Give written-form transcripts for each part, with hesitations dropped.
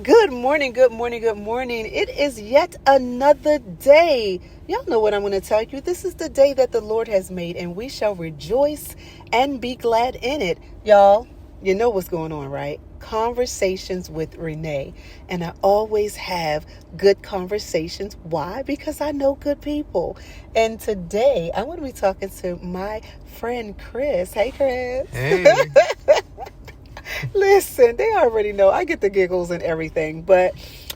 Good morning, good morning, good morning. It is yet another day. Y'all know what I'm going to tell you. This is the day that the Lord has made, and we shall rejoice and be glad in it. Y'all, you know what's going on, right? Conversations with Renee. And I always have good conversations. Why? Because I know good people. And today, I want to be talking to my friend, Chris. Hey, Chris. Hey. Listen, they already know I get the giggles and everything, but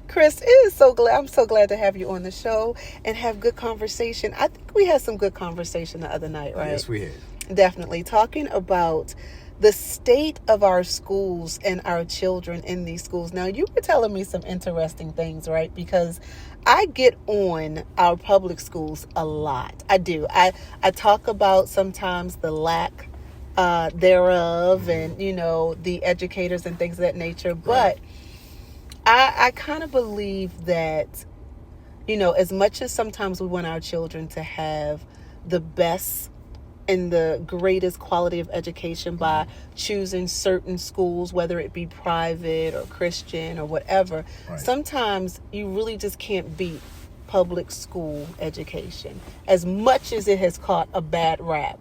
Chris, I'm so glad to have you on the show and have good conversation. I think we had some good conversation the other night, right? Yes, we had. Definitely talking about the state of our schools and our children in these schools. Now, you were telling me some interesting things, right? Because I get on our public schools a lot. I do. I talk about sometimes the lack thereof, and the educators and things of that nature. But I kind of believe that as much as sometimes we want our children to have the best and the greatest quality of education by choosing certain schools, whether it be private or Christian or whatever, sometimes you really just can't beat public school education as much as it has caught a bad rap.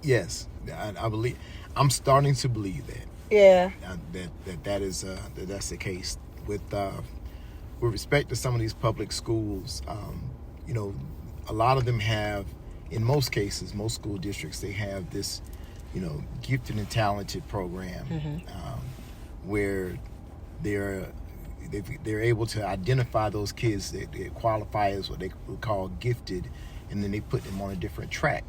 Yes, I believe. I'm starting to believe that. Yeah. That's the case with respect to some of these public schools. A lot of them have, in most cases, most school districts, they have this, gifted and talented program where they're able to identify those kids that qualify as what they would call gifted, and then they put them on a different track.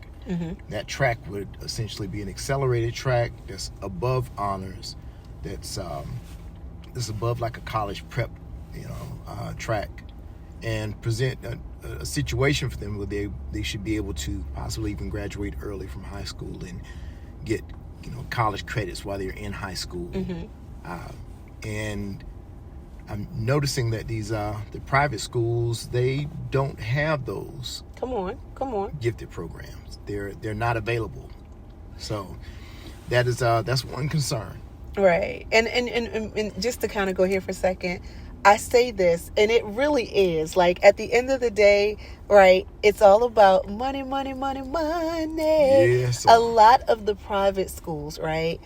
That track would essentially be an accelerated track that's above honors, that's above like a college prep, track, and present a situation for them where they should be able to possibly even graduate early from high school and get college credits while they're in high school. And I'm noticing that these the private schools, they don't have those. Come on. Gifted programs. They're not available. So that's one concern. Right. And just to kind of go here for a second, I say this, and it really is, like, at the end of the day, right, it's all about money. Yes. A lot of the private schools, right,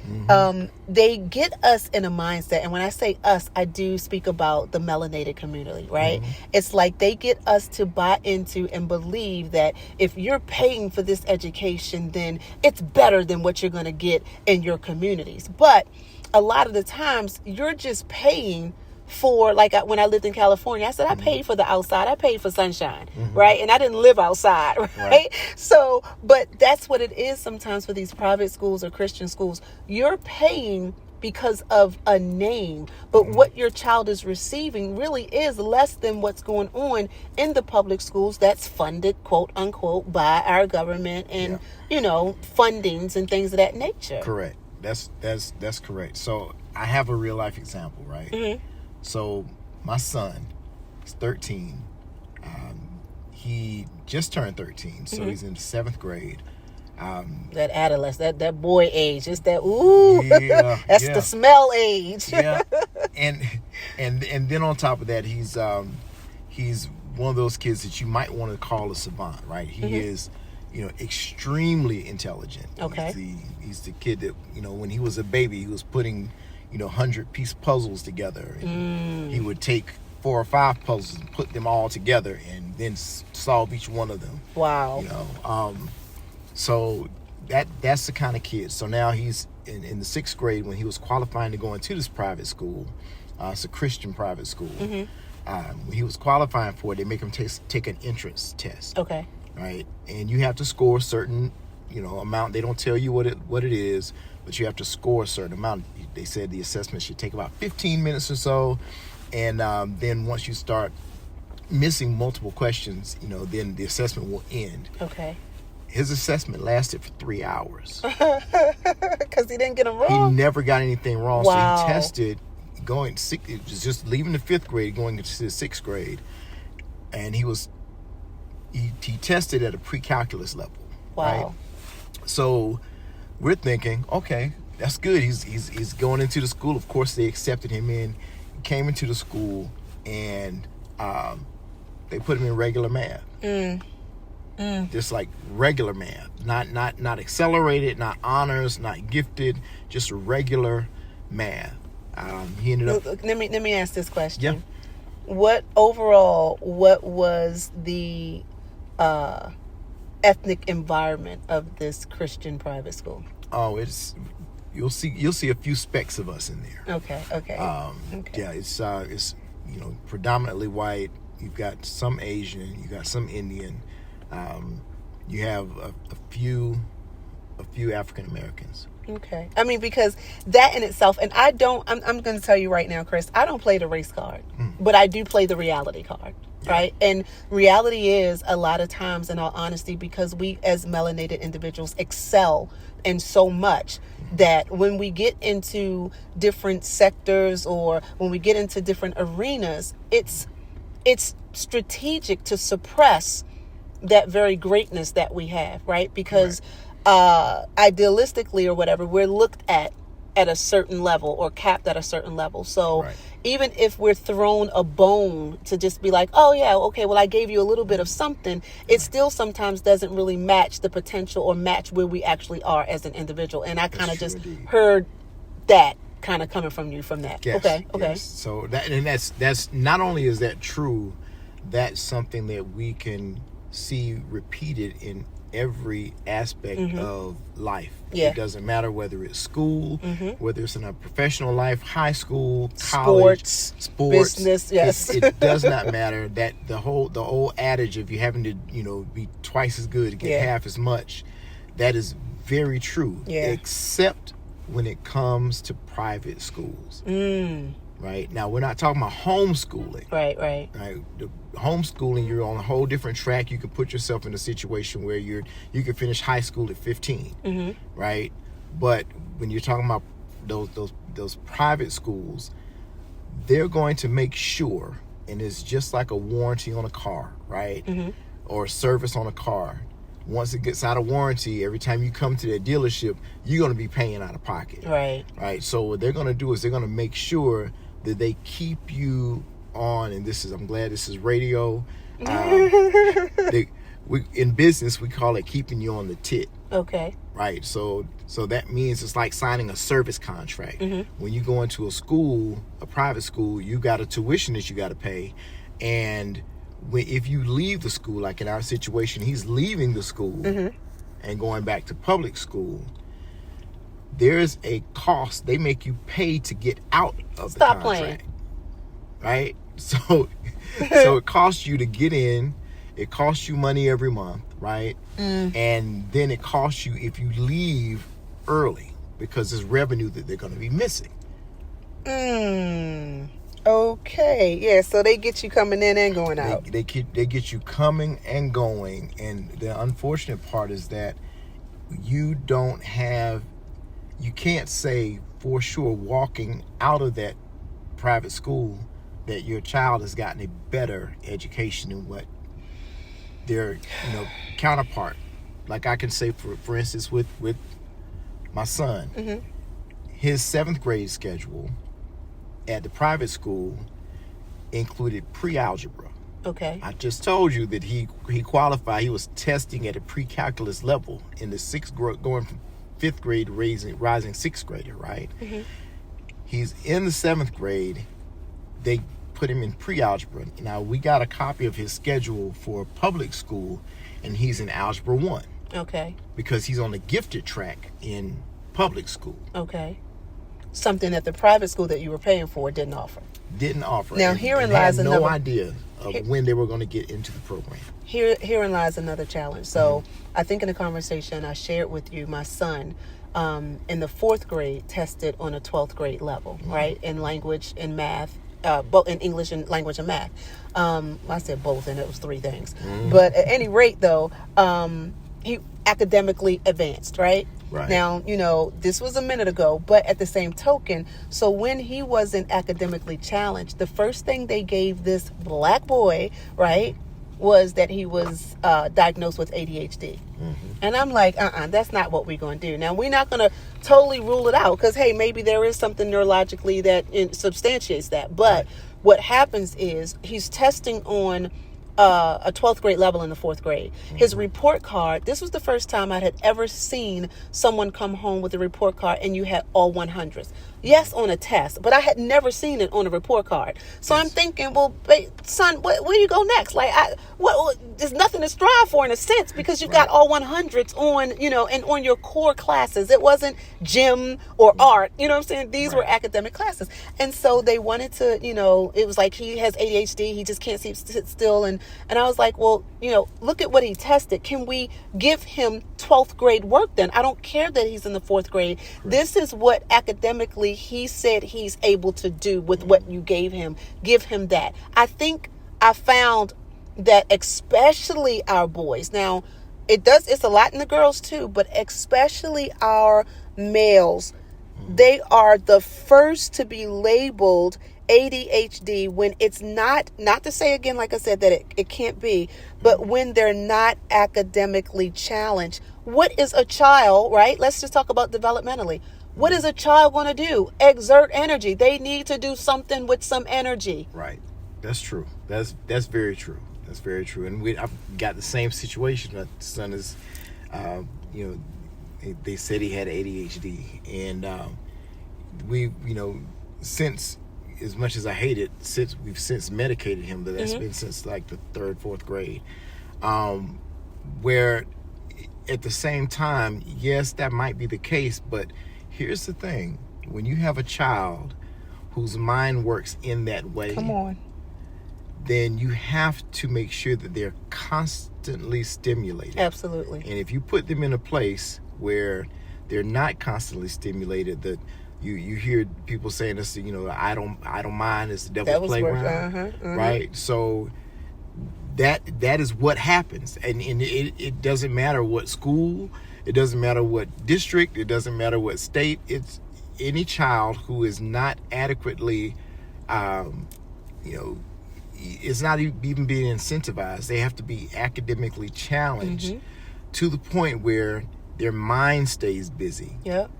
they get us in a mindset, and when I say us, I do speak about the melanated community, right? It's like they get us to buy into and believe that if you're paying for this education, then it's better than what you're going to get in your communities. But a lot of the times, you're just paying for, like, when I lived in California, I said I paid for the outside, I paid for sunshine, right? And I didn't live outside, right? So, but that's what it is sometimes for these private schools or Christian schools. You're paying because of a name, but what your child is receiving really is less than what's going on in the public schools that's funded, quote unquote, by our government and fundings and things of that nature. Correct. That's correct. So I have a real life example, right? So my son is 13. He just turned 13, so he's in the 7th grade. That adolescent, that boy age, it's that that's the smell age. And then on top of that, he's one of those kids that you might want to call a savant, right? He is, extremely intelligent. Okay. He's the kid that when he was a baby, he was putting 100-piece puzzles together, and he would take 4 or 5 puzzles and put them all together and then solve each one of them. Wow. So that's the kind of kid. So now he's in the 6th grade. When he was qualifying to go into this private school, it's a Christian private school. When he was qualifying for it, they make him take an entrance test. Okay. Right, and you have to score a certain amount. They don't tell you what it is, but you have to score a certain amount. They said the assessment should take about 15 minutes or so, and then once you start missing multiple questions, then the assessment will end. Okay. His assessment lasted for 3 hours. Because he didn't get them wrong? He never got anything wrong. Wow. So he tested, it was just leaving the 5th grade, going into the 6th grade, and he tested at a pre-calculus level. Wow. Right? So we're thinking, okay, that's good. He's going into the school. Of course, they accepted him in. came into the school and they put him in regular math. Just like regular math, not accelerated, not honors, not gifted, just regular math. He ended up. Let me ask this question. Yeah. What was the ethnic environment of this Christian private school? Oh, you'll see a few specks of us in there. Okay. Yeah, it's predominantly white. You've got some Asian, you got some Indian. You have a few African Americans. Okay. I mean, because that in itself, and I'm going to tell you right now, Chris, I don't play the race card, but I do play the reality card, right? And reality is a lot of times, in all honesty, because we as melanated individuals excel in so much that when we get into different sectors or when we get into different arenas, it's strategic to suppress that very greatness that we have, right? Because idealistically or whatever, we're looked at a certain level or capped at a certain level. So even if we're thrown a bone to just be like, oh yeah, okay, well, I gave you a little bit of something, it still sometimes doesn't really match the potential or match where we actually are as an individual. And I kind of just heard that kind of coming from you from that. Yes, okay. Yes. So that's not only is that true, that's something that we can see repeated in every aspect of life. Yeah. It doesn't matter whether it's school, whether it's in a professional life, high school, college, sports, business. Yes, it does not matter. That the old adage of you having to be twice as good to get half as much, that is very true. Yeah. Except when it comes to private schools. Right now, we're not talking about homeschooling. Right. The homeschooling, you're on a whole different track. You can put yourself in a situation where you can finish high school at 15, right? But when you're talking about those private schools, they're going to make sure, and it's just like a warranty on a car, right? Or a service on a car. Once it gets out of warranty, every time you come to that dealership, you're going to be paying out of pocket. Right. So what they're going to do is they're going to make sure that they keep you on, and I'm glad this is radio. In business, we call it keeping you on the tit. Okay. Right. So that means it's like signing a service contract. When you go into a school, a private school, you got a tuition that you got to pay, and if you leave the school, like in our situation, he's leaving the school and going back to public school, there's a cost they make you pay to get out of the contract. Playing. Right? So it costs you to get in. It costs you money every month, right? And then it costs you if you leave early because there's revenue that they're going to be missing. Okay. Yeah, so they get you coming in and going out. They get you coming and going. And the unfortunate part is that you can't say for sure walking out of that private school that your child has gotten a better education than what their counterpart. Like I can say for instance with my son, his 7th grade schedule at the private school included pre-algebra. Okay. I just told you that he qualified. He was testing at a pre-calculus level in the 6th grade, going from 5th grade rising 6th grader, right? He's in the 7th grade. They put him in pre-algebra. Now we got a copy of his schedule for public school, and he's in algebra 1. Okay. Because he's on the gifted track in public school. Okay. Something that the private school that you were paying for didn't offer. Now herein lies had another. No idea of when they were going to get into the program. Herein lies another challenge. So I think in a conversation I shared with you, my son in the 4th grade tested on a 12th grade level, right? In language and math, both in English and language and math. I said both, and it was 3 things. But at any rate, though, he academically advanced, right? Right. Now, this was a minute ago, but at the same token, so when he wasn't academically challenged, the first thing they gave this black boy, right, was that he was diagnosed with ADHD. And I'm like, that's not what we're going to do. Now, we're not going to totally rule it out because, hey, maybe there is something neurologically that substantiates that. But what happens is he's testing on a 12th grade level in the 4th grade. His report card, this was the first time I had ever seen someone come home with a report card and you had all 100s. Yes, on a test, but I had never seen it on a report card. So I'm thinking, well, son, where do you go next? Like, there's nothing to strive for in a sense because you got all 100s on, and on your core classes. It wasn't gym or art, you know what I'm saying? These were academic classes. And so they wanted to, it was like he has ADHD. He just can't sit still. And I was like, well, look at what he tested. Can we give him 12th grade work then? I don't care that he's in the 4th grade. This is what academically he said he's able to do with what you gave him. Give him that. I think I found that especially our boys. Now, it's a lot in the girls too, but especially our males, they are the first to be labeled ADHD when it's not to say again, like I said, that it can't be, but when they're not academically challenged. What is a child, right? Let's just talk about developmentally. What is a child going to do? Exert energy. They need to do something with some energy. Right. That's true. That's very true. That's very true. And I've got the same situation. My son is, they said he had ADHD, and we, since, as much as I hate it, we've since medicated him, but that's been since like the 3rd, 4th grade, where at the same time, yes, that might be the case, but here's the thing. When you have a child whose mind works in that way, come on, then you have to make sure that they're constantly stimulated. Absolutely. And if you put them in a place where they're not constantly stimulated, that you hear people saying this, I don't mind, it's the devil's playground, right? So that is what happens, and it doesn't matter what school, it doesn't matter what district, it doesn't matter what state. It's any child who is not adequately, it's not even being incentivized. They have to be academically challenged to the point where their mind stays busy. Yep.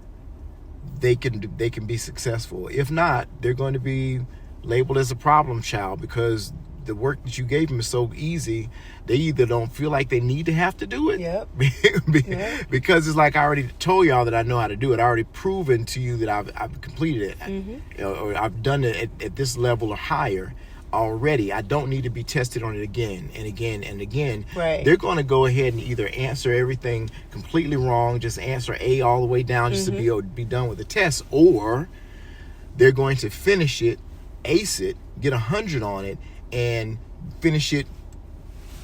They can be successful. If not, they're going to be labeled as a problem child because the work that you gave them is so easy. They either don't feel like they need to have to do it, because it's like I already told y'all that I know how to do it. I already proven to you that I've completed it, or I've done it at this level or higher already. I don't need to be tested on it again and again and again. Right. They're going to go ahead and either answer everything completely wrong, just answer A all the way down just to be done with the test, or they're going to finish it, ace it, get 100 on it, and finish it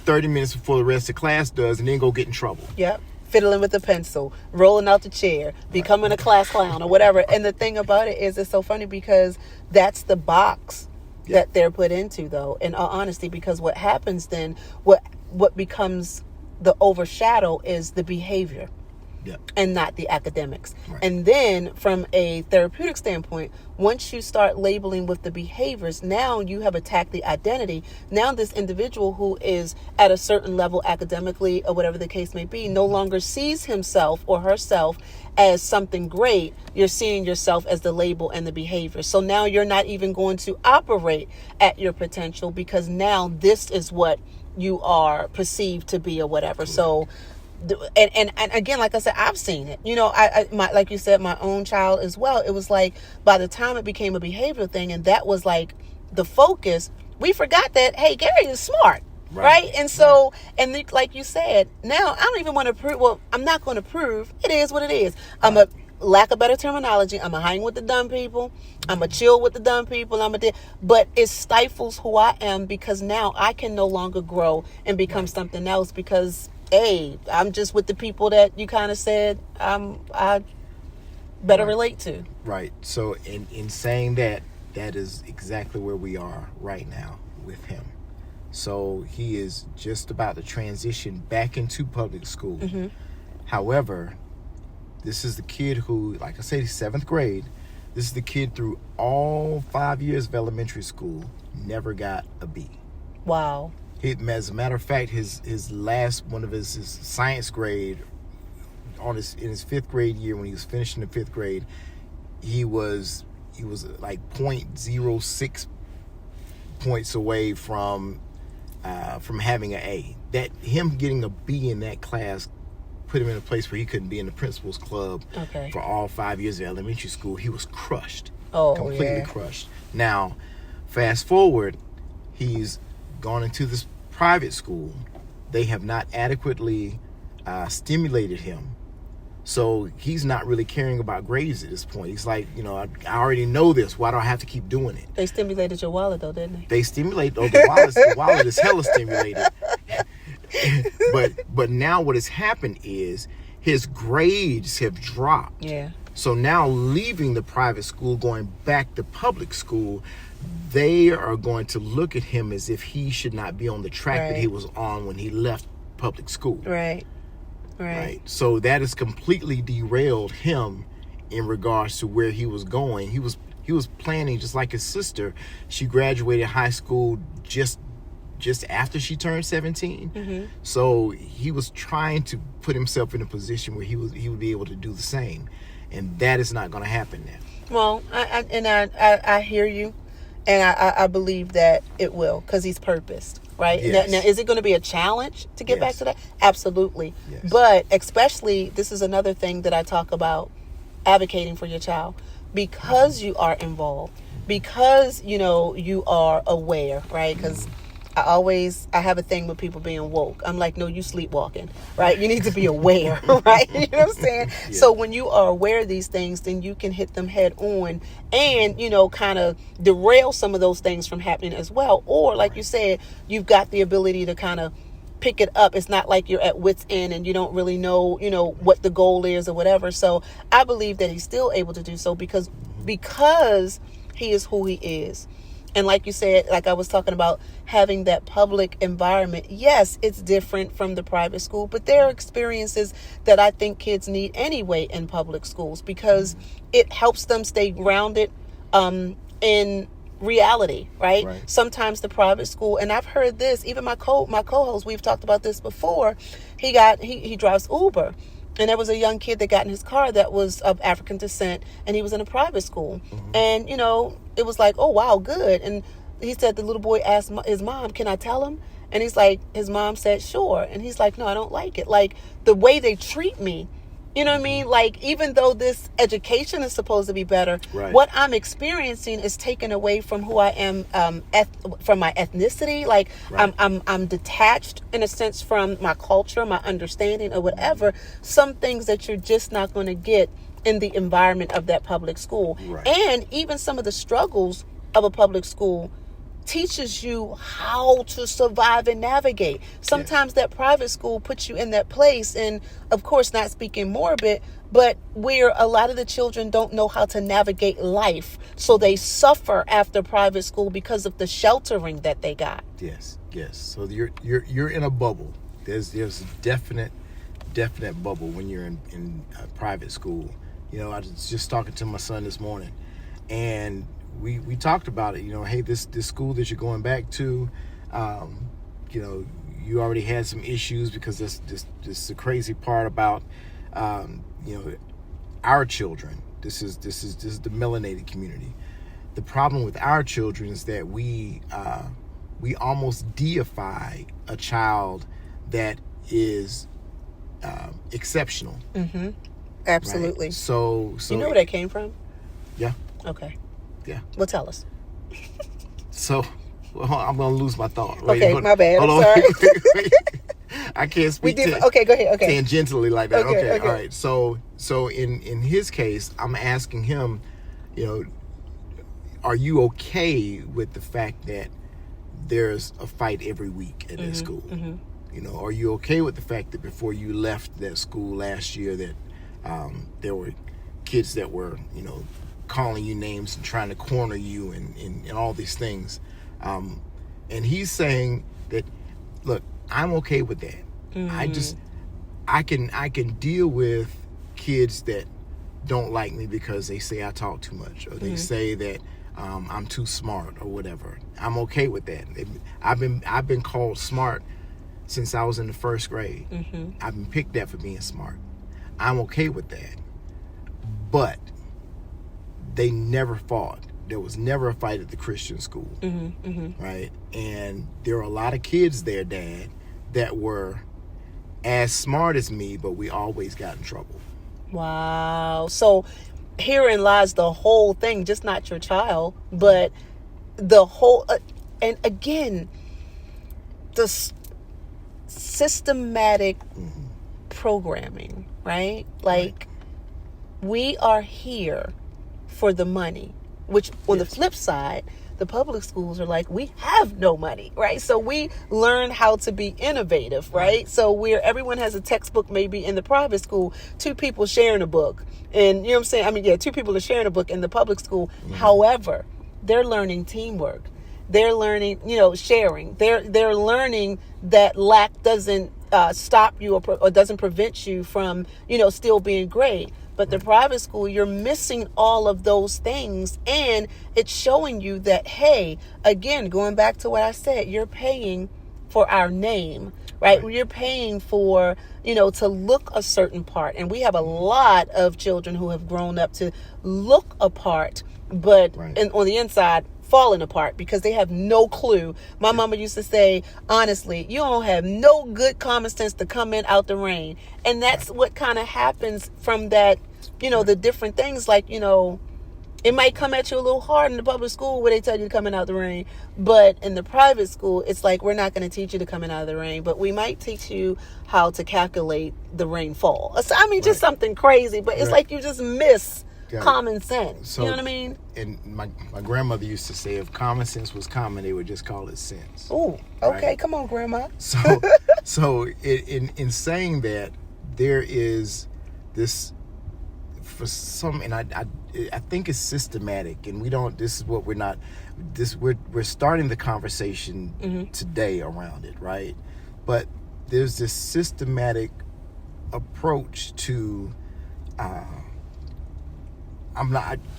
30 minutes before the rest of class does, and then go get in trouble. Yep. Fiddling with the pencil, rolling out the chair, becoming a class clown or whatever. And the thing about it is, it's so funny because that's the box that they're put into, though, in all honesty, because what happens then, what becomes the overshadow is the behavior. And not the academics. And then from a therapeutic standpoint, once you start labeling with the behaviors, now you have attacked the identity. Now this individual who is at a certain level academically or whatever the case may be no longer sees himself or herself as something great. You're seeing yourself as the label and the behavior. So now you're not even going to operate at your potential because now this is what you are perceived to be or whatever. So and again, like I said, I've seen it. Like you said, my own child as well. It was like by the time it became a behavioral thing, and that was like the focus, we forgot that, hey, Gary is smart, right? And so, and like you said, now I don't even want to prove. Well, I'm not going to prove. It is what it is. I'm a lack of better terminology. I'm a hang with the dumb people. I'm a chill with the dumb people. But it stifles who I am because now I can no longer grow and become something else because, hey, I'm just with the people that you kind of said I better relate to. Right. So in saying that is exactly where we are right now with him. So he is just about to transition back into public school. However, this is the kid who, like I said, he's 7th grade. This is the kid through all 5 years of elementary school never got a B. Wow. As a matter of fact, his last one of his science grade in his 5th grade year, when he was finishing the 5th grade, he was like 0.06 points away from having an A. That him getting a B in that class put him in a place where he couldn't be in the principal's club for all 5 years of elementary school. He was crushed, completely crushed. Now, fast forward, he's gone into this private school. They have not adequately stimulated him. So he's not really caring about grades at this point. He's like, I already know this. Why do I have to keep doing it? They stimulated your wallet, though, didn't they? They stimulate. The wallet is hella stimulated. But now what has happened is his grades have dropped. Yeah. So now leaving the private school, going back to public school, they are going to look at him as if he should not be on the track that he was on when he left public school. Right. So that has completely derailed him in regards to where he was going. He was planning, just like his sister. She graduated high school just after she turned 17. Mm-hmm. So he was trying to put himself in a position where he would be able to do the same, and that is not going to happen now. Well, I hear you, and I believe that it will, because he's purposed. Right. Yes. Now, is it going to be a challenge to get back to that? Absolutely. Yes. But especially, this is another thing that I talk about, advocating for your child, because you are involved, because, you are aware, right? Because I have a thing with people being woke. I'm like, no, you sleepwalking, right? You need to be aware, right? You know what I'm saying? Yeah. So when you are aware of these things, then you can hit them head on and, kind of derail some of those things from happening as well. Or like you said, you've got the ability to kind of pick it up. It's not like you're at wit's end and you don't really know, what the goal is or whatever. So I believe that he's still able to do so because he is who he is. And like you said, like I was talking about, having that public environment, yes, it's different from the private school, but there are experiences that I think kids need anyway in public schools because it helps them stay grounded in reality, right? Sometimes the private school, and I've heard this, even my co-host, we've talked about this before, he drives Uber. And there was a young kid that got in his car that was of African descent, and he was in a private school. Mm-hmm. And, it was like, oh, wow, good. And he said the little boy asked his mom, can I tell him? And he's like, his mom said, sure. And he's like, no, I don't like it. Like, the way they treat me, you know what I mean? Like, even though this education is supposed to be better, what I'm experiencing is taken away from who I am, from my ethnicity. Like, I'm detached in a sense from my culture, my understanding or whatever. Some things that you're just not going to get in the environment of that public school. And even some of the struggles of a public school teaches you how to survive and navigate. Sometimes that private school puts you in that place, and of course, not speaking morbid, but where a lot of the children don't know how to navigate life, so they suffer after private school because of the sheltering that they got. Yes. So you're in a bubble. There's a definite bubble when you're in private school. I was just talking to my son this morning, and we talked about it. Hey, this school that you're going back to, you already had some issues because this the crazy part about our children. This is the melanated community. The problem with our children is that we almost deify a child that is exceptional. Mm-hmm. Absolutely. Right? So you know where that came from? Yeah. Okay. Yeah. Well, tell us. So, I'm going to lose my thought. Right? Okay, my bad. I'm sorry. I can't speak okay, go ahead. Okay. Tangentially like that. Okay. All right. So in his case, I'm asking him, are you okay with the fact that there's a fight every week at that school? Mm-hmm. Are you okay with the fact that before you left that school last year that there were kids that were, calling you names and trying to corner you and all these things? And he's saying that, look, I'm okay with that. I can deal with kids that don't like me because they say I talk too much, or they say that I'm too smart or whatever. I'm okay with that. I've been called smart since I was in the first grade. I've been picked at for being smart. I'm okay with that. But they never fought. There was never a fight at the Christian school, right? And there are a lot of kids there, Dad, that were as smart as me, but we always got in trouble. Wow. So herein lies the whole thing, just not your child, but the whole, and again, the systematic programming, right? Like, we are here for the money, which on the flip side, the public schools are like, we have no money, right? So we learn how to be innovative, right? So where everyone has a textbook, maybe in the private school, two people sharing a book. And you know what I'm saying? I mean, yeah, two people are sharing a book in the public school. However, they're learning teamwork. They're learning, sharing. They're learning that lack doesn't stop you or doesn't prevent you from, still being great. But the private school, you're missing all of those things. And it's showing you that, hey, again, going back to what I said, you're paying for our name, right? You're paying for, to look a certain part. And we have a lot of children who have grown up to look a part, but on the inside, falling apart because they have no clue. My mama used to say, honestly, you don't have no good common sense to come in out the rain. And that's what kind of happens from that, the different things. Like, it might come at you a little hard in the public school where they tell you to come in out the rain. But in the private school, it's like, we're not going to teach you to come in out of the rain, but we might teach you how to calculate the rainfall. So, I mean, just something crazy, but it's like you just miss common sense. So, you know what I mean? And my grandmother used to say, if common sense was common, they would just call it sense. Oh, okay. Right? Come on, Grandma. So in saying that, there is this, for some, and I think it's systematic, and we don't. This is what we're not. We're starting the conversation today around it, right? But there's this systematic approach to.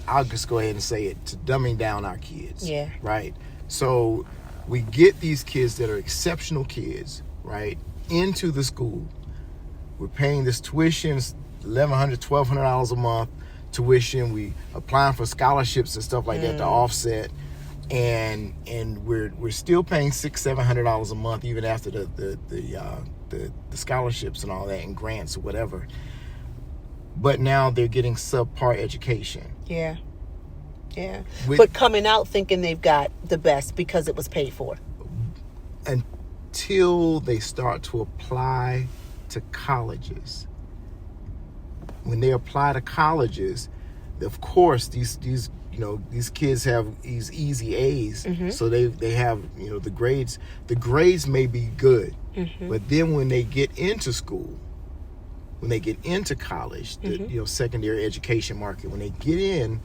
I'll just go ahead and say it, to dumbing down our kids. Yeah. Right. So we get these kids that are exceptional kids, right, into the school. We're paying this tuition, $1,100, $1,200 a month tuition. We applying for scholarships and stuff like that to offset, and we're still paying $600-$700 a month even after the scholarships and all that and grants or whatever. But now they're getting subpar education. Yeah. But coming out thinking they've got the best because it was paid for. Until they start to apply to colleges. When they apply to colleges, of course, these kids have these easy A's, so they have, the grades. The grades may be good, but then when they get into school, when they get into college, the secondary education market, when they get in,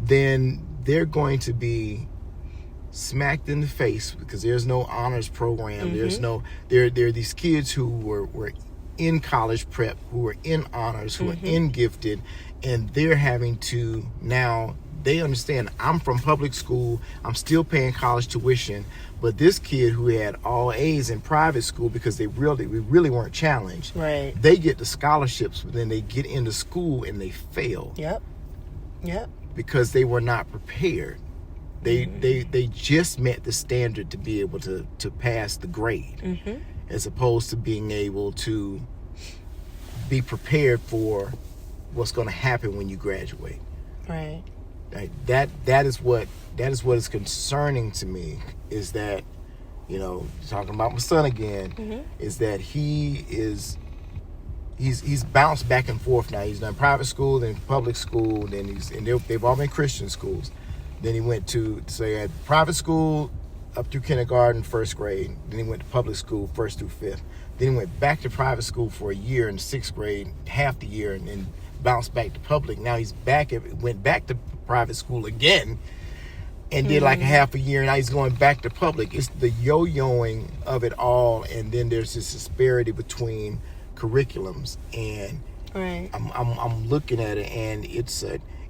then they're going to be smacked in the face because there's no honors program. There's no there are these kids who were in college prep, who are in honors, who are in gifted, and they're having to now. They understand, I'm from public school, I'm still paying college tuition, but this kid who had all A's in private school because we really weren't challenged, right? They get the scholarships, but then they get into school and they fail. Yep. Because they were not prepared. They just met the standard to be able to pass the grade, as opposed to being able to be prepared for what's going to happen when you graduate. Right. Like that is what is concerning to me, is that, talking about my son again, is that he's bounced back and forth now. He's done private school, then public school, then they've all been Christian schools. Then he went to, so he had private school up through kindergarten, first grade. Then he went to public school, first through fifth. Then he went back to private school for a year in sixth grade, half the year, and then bounced back to public. Now he's went back to private school again and did like a half a year, and now he's going back to public. It's the yo-yoing of it all, and then there's this disparity between curriculums, and I'm looking at it, and it's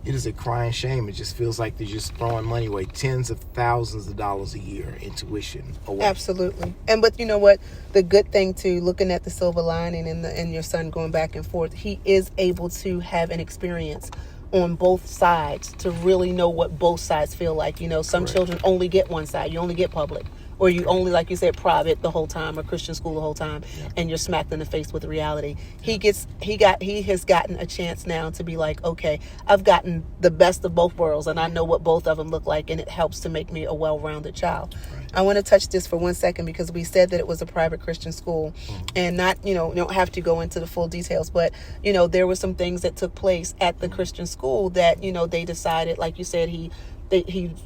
it is a crying shame. It just feels like they're just throwing money away, tens of thousands of dollars a year in tuition away. Absolutely. But you know what? The good thing too, looking at the silver lining and your son going back and forth, he is able to have an experience on both sides to really know what both sides feel like. You know, some Correct. children only get one side. You only get public. Or you only, like you said, private the whole time, or Christian school the whole time, and you're smacked in the face with reality. He has gotten a chance now to be like, okay, I've gotten the best of both worlds, and I know what both of them look like, and it helps to make me a well-rounded child. Right. I want to touch this for 1 second, because we said that it was a private Christian school, and not, you don't have to go into the full details, but, there were some things that took place at the Christian school that, they decided, like you said, he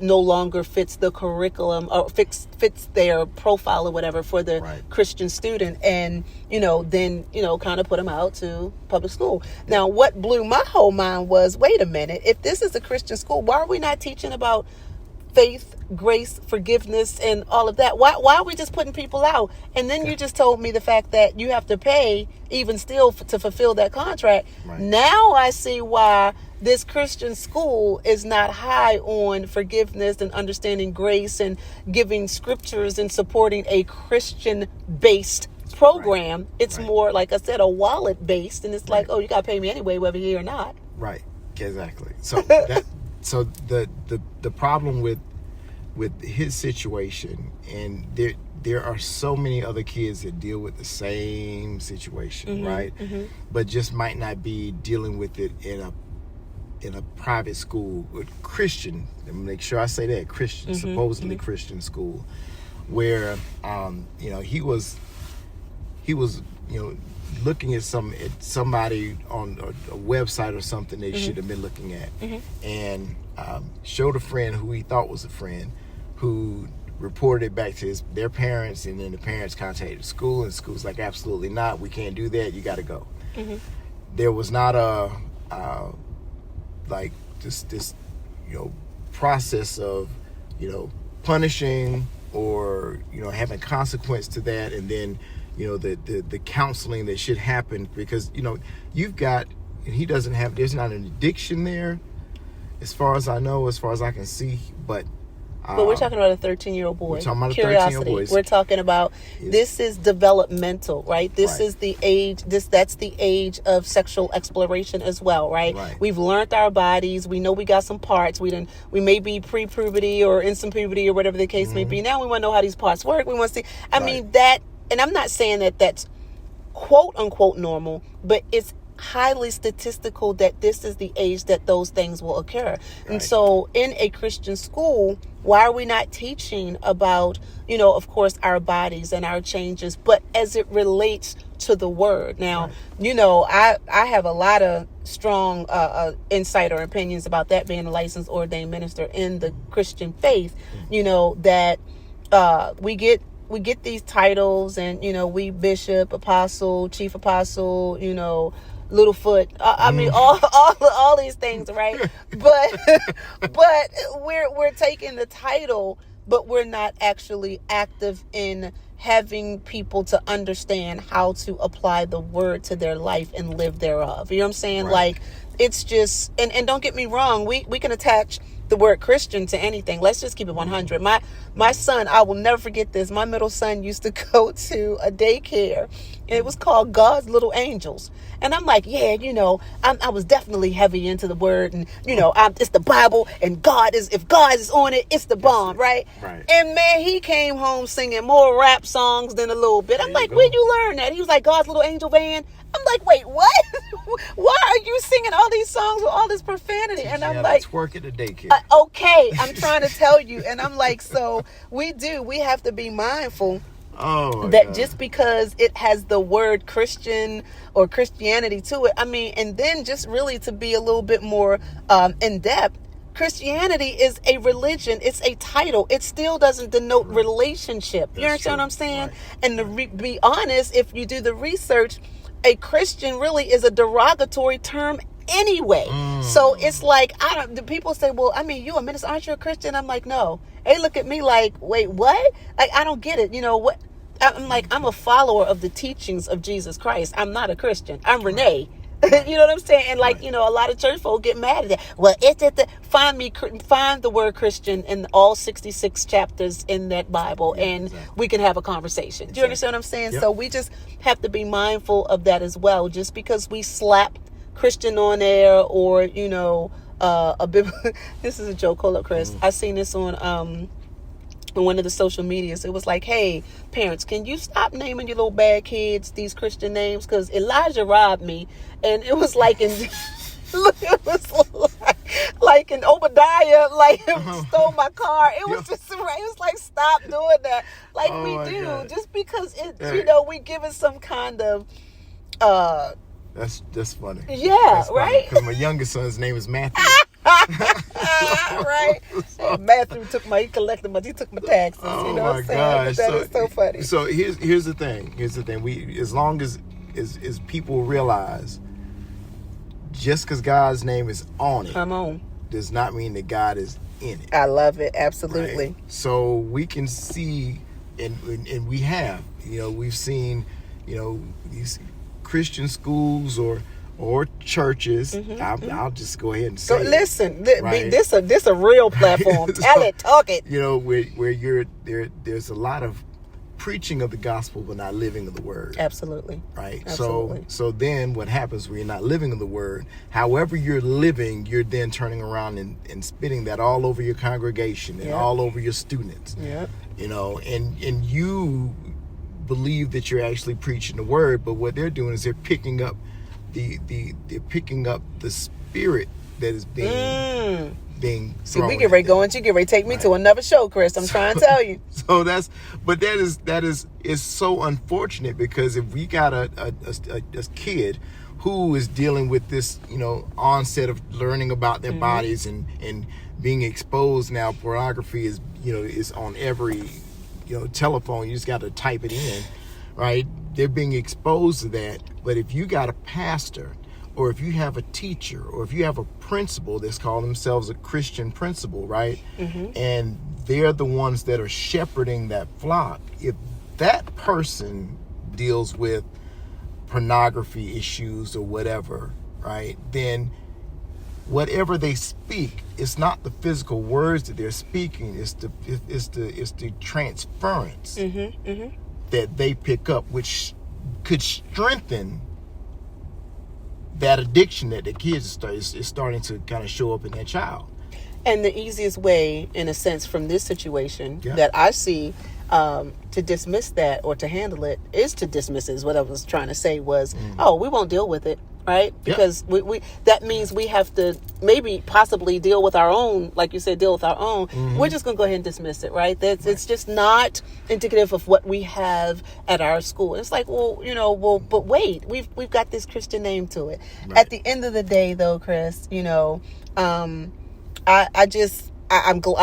no longer fits the curriculum or fits their profile or whatever for the Christian student, and then kind of put him out to public school. Now, what blew my whole mind was, wait a minute, if this is a Christian school, why are we not teaching about faith, grace, forgiveness, and all of that? Why are we just putting people out? And then you just told me the fact that you have to pay even still to fulfill that contract. Right. Now I see why this Christian school is not high on forgiveness and understanding grace and giving scriptures and supporting a Christian-based program. Right. It's more, like I said, a wallet-based, and it's like, oh, you got to pay me anyway, whether you're here or not. Right, exactly. So so the problem with his situation, and there are so many other kids that deal with the same situation, right? Mm-hmm. But just might not be dealing with it in a private school with Christian. Let me make sure I say that Christian, supposedly Christian school, where he was looking at somebody on a website or something they should have been looking at, and showed a friend who he thought was a friend, who reported it back to their parents, and then the parents contacted the school, and the school's like, absolutely not, we can't do that, you got to go. There was not a like this process of punishing or having consequence to that, and then the counseling that should happen, because there's not an addiction there, as far as I know, as far as I can see, but we're talking about a 13-year-old boy. We're talking about Curiosity. a 13-year-old boy. We're talking about, this is developmental, right? This is the age, that's the age of sexual exploration as well, right? We've learned our bodies. We know we got some parts. We may be pre-puberty or in some puberty or whatever the case may be. Now we want to know how these parts work. We want to see, I mean, that, and I'm not saying that that's quote unquote normal, but it's highly statistical that this is the age that those things will occur. And so in a Christian school, why are we not teaching about, of course, our bodies and our changes, but as it relates to the word? Now, I have a lot of strong insight or opinions about that, being a licensed ordained minister in the Christian faith, that we get these titles, and we bishop, apostle, chief apostle, Littlefoot. I mean, all these things, right? But we're taking the title, but we're not actually active in having people to understand how to apply the word to their life and live thereof. You know what I'm saying? Like, it's just, and don't get me wrong, we can attach the word Christian to anything. Let's just keep it 100. My son, I will never forget this. My middle son used to go to a daycare, and it was called God's Little Angels. And I'm like, yeah, I was definitely heavy into the word, and it's the Bible, and if God is on it, it's the bomb, right? And man, he came home singing more rap songs than a little bit. I'm like, where'd you learn that? He was like, God's Little Angel Band. I'm like, wait, what? Why are you singing all these songs with all this profanity? And I'm like, twerk at the daycare. Okay, I'm trying to tell you. And I'm like, so we have to be mindful that God, just because it has the word Christian or Christianity to it, I mean, and then just really to be a little bit more in depth, Christianity is a religion. It's a title. It still doesn't denote relationship. You understand what I'm saying? And to be honest, if you do the research, a Christian really is a derogatory term anyway. So it's like, the people say, well, I mean, you a minister, aren't you a Christian? I'm like, no. They look at me like, wait, what? Like, I don't get it. What? I'm like, I'm a follower of the teachings of Jesus Christ. I'm not a Christian. I'm Renee. You know what I'm saying? And like, a lot of church folk get mad at that. Well, find the word Christian in all 66 chapters in that Bible, and we can have a conversation. Do you understand what I'm saying? So we just have to be mindful of that as well. Just because we slap Christian on there, or a bit. This is a joke. Hold up, Chris. I seen this on one of the social medias. It was like, hey, parents, can you stop naming your little bad kids these Christian names? Because Elijah robbed me. And it was like it was like in Obadiah, stole my car. It was it was like, stop doing that. Like, we do. God. Just because we give it some kind of That's funny. Yeah, that's funny, right? Because my youngest son's name is Matthew. Right. Matthew took my taxes. Oh, you know my what I'm saying? gosh. That is so funny. So here's the thing. We, as long as people realize, just because God's name is on it, come on, does not mean that God is in it. I love it. Absolutely. Right? So we can see, and we have, we've seen, these Christian schools or churches. I'll just go ahead and say. So listen, this a real platform. Tell it, talk it. Where there's a lot of preaching of the gospel but not living of the word. Absolutely. Right. Absolutely. So then what happens when you're not living of the word? However you're living, you're then turning around and spitting that all over your congregation and all over your students. Yeah. And you believe that you're actually preaching the word, but what they're doing is they're picking up the spirit that is being See, we get ready going. You get ready to take me to another show, Chris. I'm trying to tell you. So that is so unfortunate, because if we got a kid who is dealing with this, onset of learning about their bodies and being exposed now, pornography is on every telephone. You just got to type it in, right? They're being exposed to that. But if you got a pastor, or if you have a teacher, or if you have a principal that's calling themselves a Christian principal, right? And they're the ones that are shepherding that flock. If that person deals with pornography issues or whatever, right, then whatever they speak, it's not the physical words that they're speaking, it's the transference that they pick up, which could strengthen that addiction that the kids is starting to kind of show up in that child. And the easiest way, in a sense, from this situation that I see to dismiss that or to handle it is to dismiss it, is what I was trying to say was, we won't deal with it, right? Because we that means we have to possibly deal with our own, like you said, deal with our own. We're just going to go ahead and dismiss it, right? It's just not indicative of what we have at our school. It's like, but wait, we've got this Christian name to it. Right. At the end of the day, though, Chris, I'm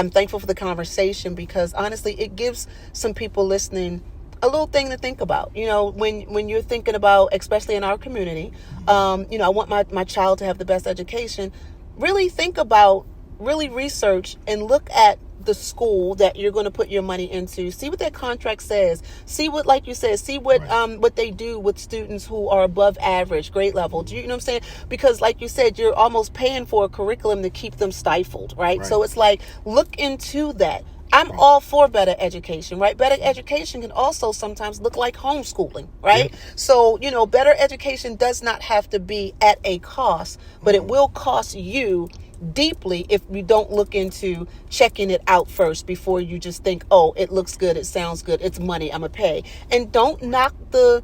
thankful for the conversation, because honestly, it gives some people listening a little thing to think about. When you're thinking about, especially in our community, I want my child to have the best education. Really think about, really research and look at the school that you're going to put your money into. See what that contract says. See what, like you said, what they do with students who are above average, grade level. Do you know what I'm saying? Because like you said, you're almost paying for a curriculum to keep them stifled, right? So it's like, look into that. I'm all for better education, right? Better education can also sometimes look like homeschooling, right? Yep. So, better education does not have to be at a cost, but it will cost you deeply if you don't look into checking it out first before you just think, oh, it looks good, it sounds good, it's money, I'm gonna pay. And don't knock the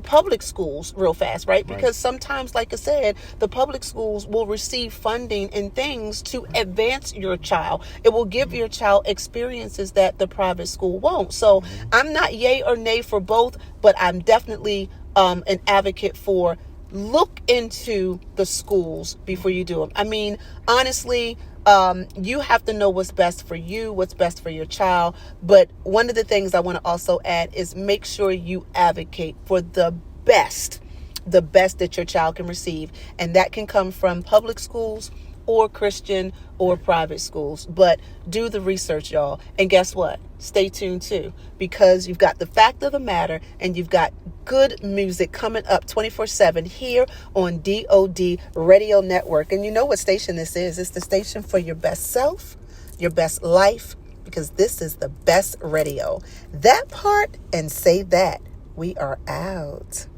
public schools real fast, right? Because sometimes, like I said, the public schools will receive funding and things to advance your child. It will give your child experiences that the private school won't. So I'm not yay or nay for both, but I'm definitely an advocate for look into the schools before you do them. I mean, honestly, you have to know what's best for you, what's best for your child. But one of the things I want to also add is make sure you advocate for the best that your child can receive. And that can come from public schools or Christian or private schools. But do the research, y'all. And guess what? Stay tuned too, because you've got the fact of the matter and you've got good music coming up 24/7 here on D.O.D Radio Network. And you know what station this is. It's the station for your best self, your best life, because this is the best radio. That part and say that. We are out.